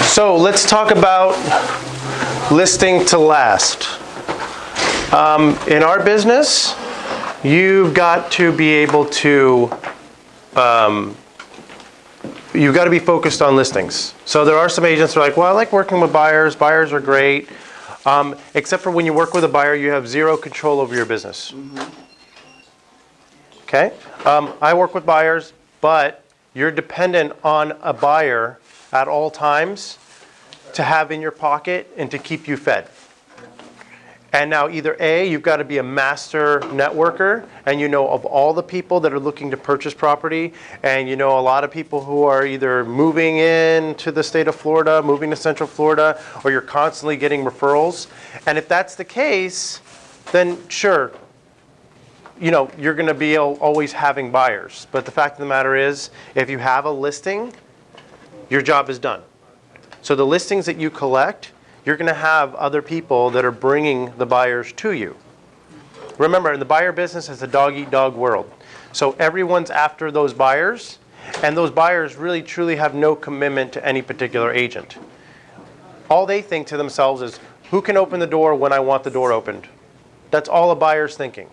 So let's talk about listing to last. In our business, you've got to be able to, you've got to be focused on listings. So there are some agents who are like, well, I like working with buyers. Buyers are great. Except for when you work with a buyer, you have zero control over your business. Okay? I work with buyers, but you're dependent on a buyer at all times to have in your pocket and to keep you fed. And now either A, you've got to be a master networker, and you know of all the people that are looking to purchase property, and you know a lot of people who are either moving in to the state of Florida, moving to Central Florida, or you're constantly getting referrals. And if that's the case, then sure, you know, you're going to be always having buyers. But the fact of the matter is, if you have a listing, your job is done. So the listings that you collect, you're going to have other people that are bringing the buyers to you. Remember, in the buyer business, it's a dog-eat-dog world. So everyone's after those buyers, and those buyers really truly have no commitment to any particular agent. All they think to themselves is, who can open the door when I want the door opened? That's all a buyer's thinking.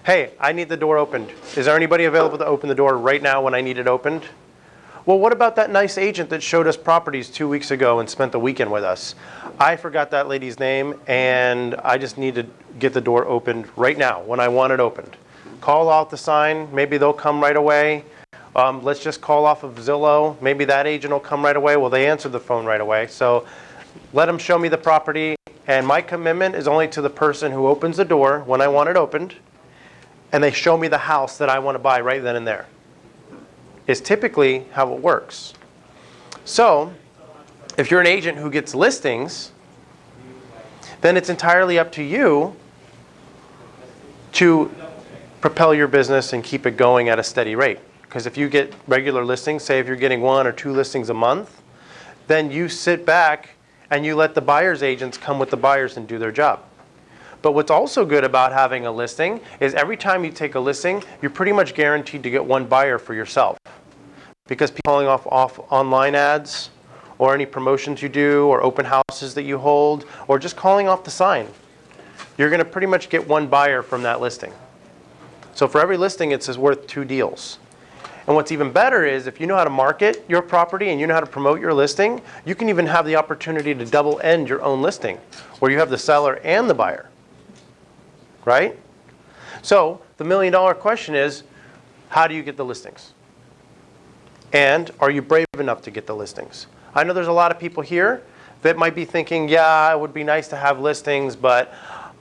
Hey, I need the door opened. Is there anybody available to open the door right now when I need it opened? Well, what about that nice agent that showed us properties 2 weeks ago and spent the weekend with us? I forgot that lady's name, and I just need to get the door opened right now when I want it opened. Call out the sign. Maybe they'll come right away. Let's just call off of Zillow. Maybe that agent will come right away. Well, they answered the phone right away. So let them show me the property. And my commitment is only to the person who opens the door when I want it opened, and they show me the house that I want to buy right then and there. Is typically how it works. So, if you're an agent who gets listings, then it's entirely up to you to propel your business and keep it going at a steady rate. Because if you get regular listings, say if you're getting 1 or 2 listings a month, then you sit back and you let the buyer's agents come with the buyers and do their job. But what's also good about having a listing is every time you take a listing, you're pretty much guaranteed to get 1 buyer for yourself. Because people calling off online ads, or any promotions you do, or open houses that you hold, or just calling off the sign, you're going to pretty much get 1 buyer from that listing. So for every listing, it's worth 2 deals. And what's even better is if you know how to market your property and you know how to promote your listing, you can even have the opportunity to double end your own listing, where you have the seller and the buyer. Right? So the $1 million question is, how do you get the listings? And are you brave enough to get the listings? I know there's a lot of people here that might be thinking, yeah, it would be nice to have listings, but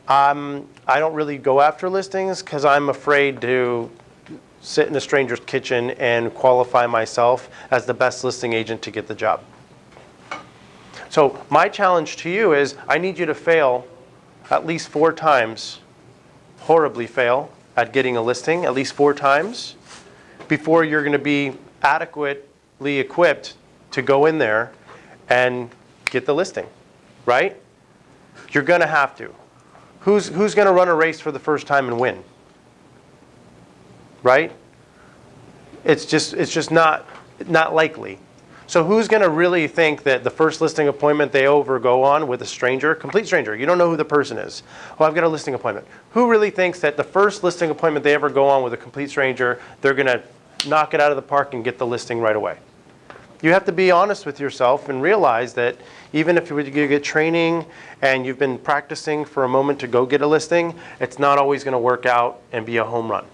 I don't really go after listings because I'm afraid to sit in a stranger's kitchen and qualify myself as the best listing agent to get the job. So my challenge to you is I need you to fail at least 4 times, horribly fail at getting a listing at least 4 times before you're going to be adequately equipped to go in there and get the listing, right? You're going to have to. Who's going to run a race for the first time and win? Right? It's just not likely. So who's going to really think that the first listing appointment they ever go on with a stranger, complete stranger, you don't know who the person is. Oh, I've got a listing appointment. Who really thinks that the first listing appointment they ever go on with a complete stranger, they're going to knock it out of the park and get the listing right away? You have to be honest with yourself and realize that even if you get training and you've been practicing for a moment to go get a listing, it's not always going to work out and be a home run.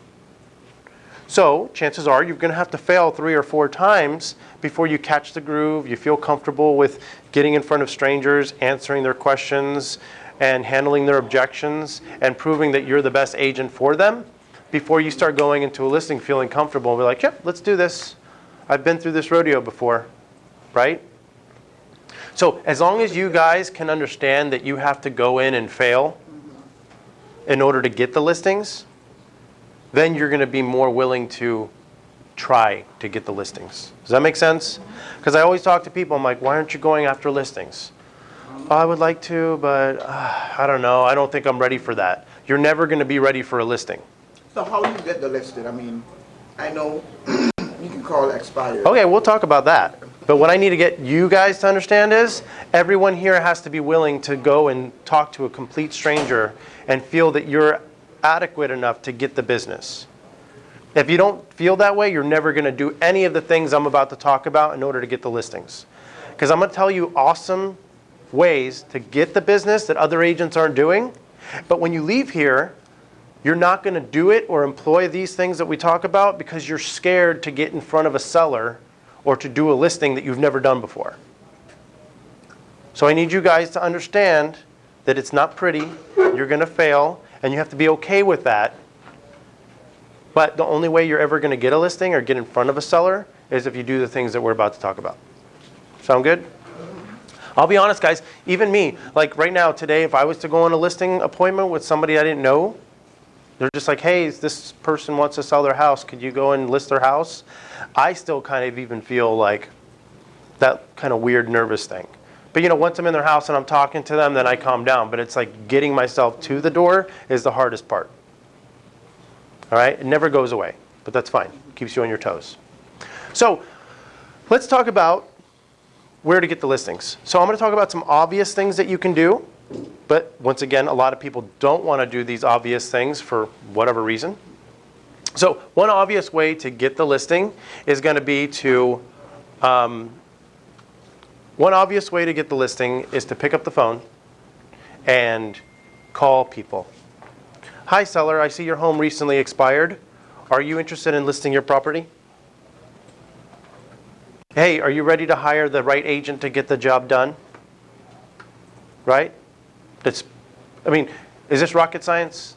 So chances are you're going to have to fail 3 or 4 times before you catch the groove, you feel comfortable with getting in front of strangers, answering their questions, and handling their objections, and proving that you're the best agent for them, before you start going into a listing feeling comfortable and be like, yep, let's do this. I've been through this rodeo before, right? So as long as you guys can understand that you have to go in and fail in order to get the listings, then you're going to be more willing to try to get the listings. Does that make sense? Because I always talk to people, I'm like, why aren't you going after listings? Oh, I would like to, but I don't know. I don't think I'm ready for that. You're never going to be ready for a listing. So how do you get the listing? I mean, I know you can call expired. Okay, we'll talk about that. But what I need to get you guys to understand is everyone here has to be willing to go and talk to a complete stranger and feel that you're adequate enough to get the business. If you don't feel that way, you're never going to do any of the things I'm about to talk about in order to get the listings. Because I'm going to tell you awesome ways to get the business that other agents aren't doing. But when you leave here, you're not going to do it or employ these things that we talk about because you're scared to get in front of a seller or to do a listing that you've never done before. So I need you guys to understand that it's not pretty, you're going to fail, and you have to be okay with that. But the only way you're ever going to get a listing or get in front of a seller is if you do the things that we're about to talk about. Sound good? I'll be honest, guys, even me, like right now, today, if I was to go on a listing appointment with somebody I didn't know, they're just like, hey, this person wants to sell their house. Could you go and list their house? I still kind of even feel like that kind of weird, nervous thing. But once I'm in their house and I'm talking to them, then I calm down. But it's like getting myself to the door is the hardest part. All right? It never goes away, but that's fine. It keeps you on your toes. So let's talk about where to get the listings. So I'm going to talk about some obvious things that you can do. But once again, a lot of people don't want to do these obvious things for whatever reason. So one obvious way to get the listing is going to be to, one obvious way to get the listing is to pick up the phone and call people. Hi, seller, I see your home recently expired. Are you interested in listing your property? Hey, are you ready to hire the right agent to get the job done? Right? Is this rocket science?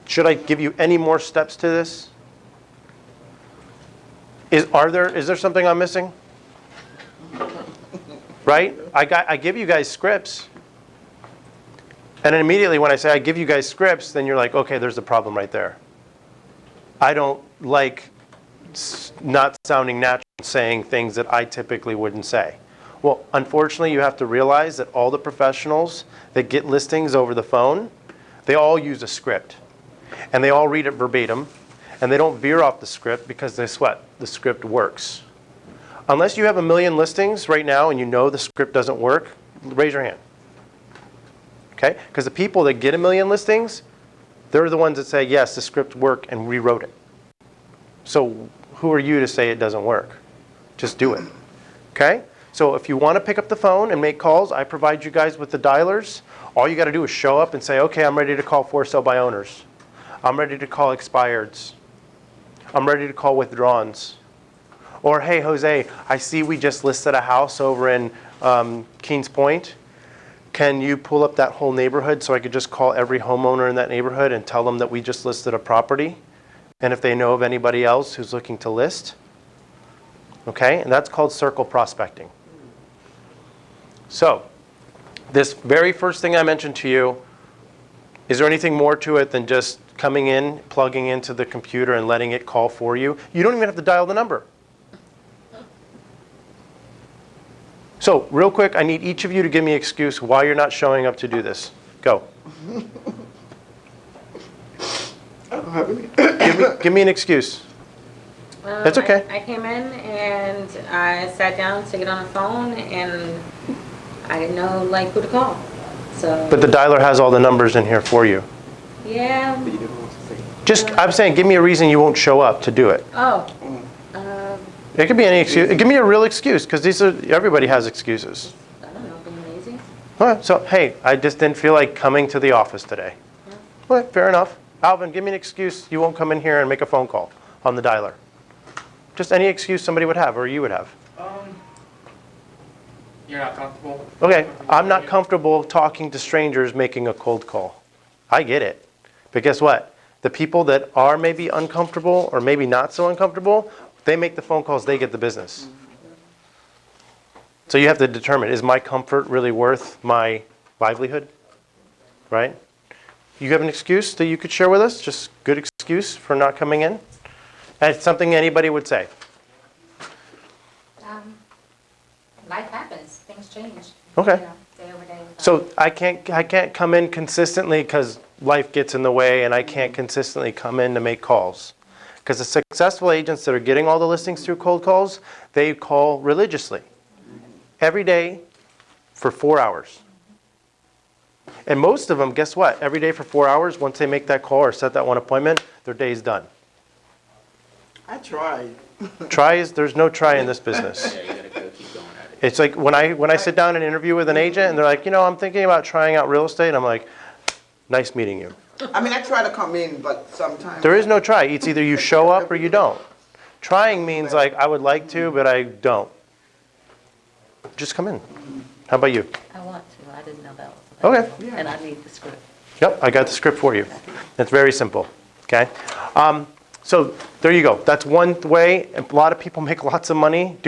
Should I give you any more steps to this? Is there something I'm missing? Right? I give you guys scripts. And then immediately when I say I give you guys scripts, then you're like, okay, there's a problem right there. I don't like not sounding natural, saying things that I typically wouldn't say. Well, unfortunately, you have to realize that all the professionals that get listings over the phone, they all use a script. And they all read it verbatim. And they don't veer off the script because guess what? The script works. Unless you have 1 million listings right now and you know the script doesn't work, raise your hand. Okay? Because the people that get 1 million listings, they're the ones that say, yes, the script worked and rewrote it. So who are you to say it doesn't work? Just do it. Okay? So if you want to pick up the phone and make calls, I provide you guys with the dialers. All you got to do is show up and say, okay, I'm ready to call for sale by owners. I'm ready to call expireds. I'm ready to call withdrawns. Or, hey, Jose, I see we just listed a house over in Kings Point. Can you pull up that whole neighborhood so I could just call every homeowner in that neighborhood and tell them that we just listed a property? And if they know of anybody else who's looking to list. Okay, and that's called circle prospecting. So, this very first thing I mentioned to you, is there anything more to it than just coming in, plugging into the computer and letting it call for you? You don't even have to dial the number. So, real quick, I need each of you to give me an excuse why you're not showing up to do this. Go. I don't have any. Give me an excuse. That's okay. I came in and I sat down to get on the phone and I didn't know who to call. So. But the dialer has all the numbers in here for you. Yeah. But you didn't want to say. Just, I'm saying, give me a reason you won't show up to do it. Oh. It could be any excuse. Give me a real excuse, because everybody has excuses. I don't know, being lazy. All right, so, hey, I just didn't feel like coming to the office today. Yeah. All right, fair enough. Alvin, give me an excuse you won't come in here and make a phone call on the dialer. Just any excuse somebody would have or you would have. You're not comfortable? Okay, I'm not comfortable talking to strangers making a cold call. I get it. But guess what? The people that are maybe uncomfortable or maybe not so uncomfortable, they make the phone calls, they get the business. So you have to determine, is my comfort really worth my livelihood? Right? You have an excuse that you could share with us? Just good excuse for not coming in? And it's something anybody would say. Life happens, things change. Okay. You know, day over day. So I can't come in consistently because life gets in the way and I can't consistently come in to make calls. Because the successful agents that are getting all the listings through cold calls, they call religiously. Every day for 4 hours. And most of them, guess what? Every day for 4 hours, once they make that call or set that one appointment, their day's done. I tried. There's no try in this business. Yeah, you gotta go keep going at it. It's like when I sit down and interview with an agent and they're like, I'm thinking about trying out real estate. I'm like, nice meeting you. I mean, I try to come in, but sometimes. There is no try. It's either you show up or you don't. Trying means like, I would like to, but I don't. Just come in. How about you? I want to, I didn't know that was Okay. available. And I need the script. Yep, I got the script for you. It's very simple, okay? So there you go. That's one way. A lot of people make lots of money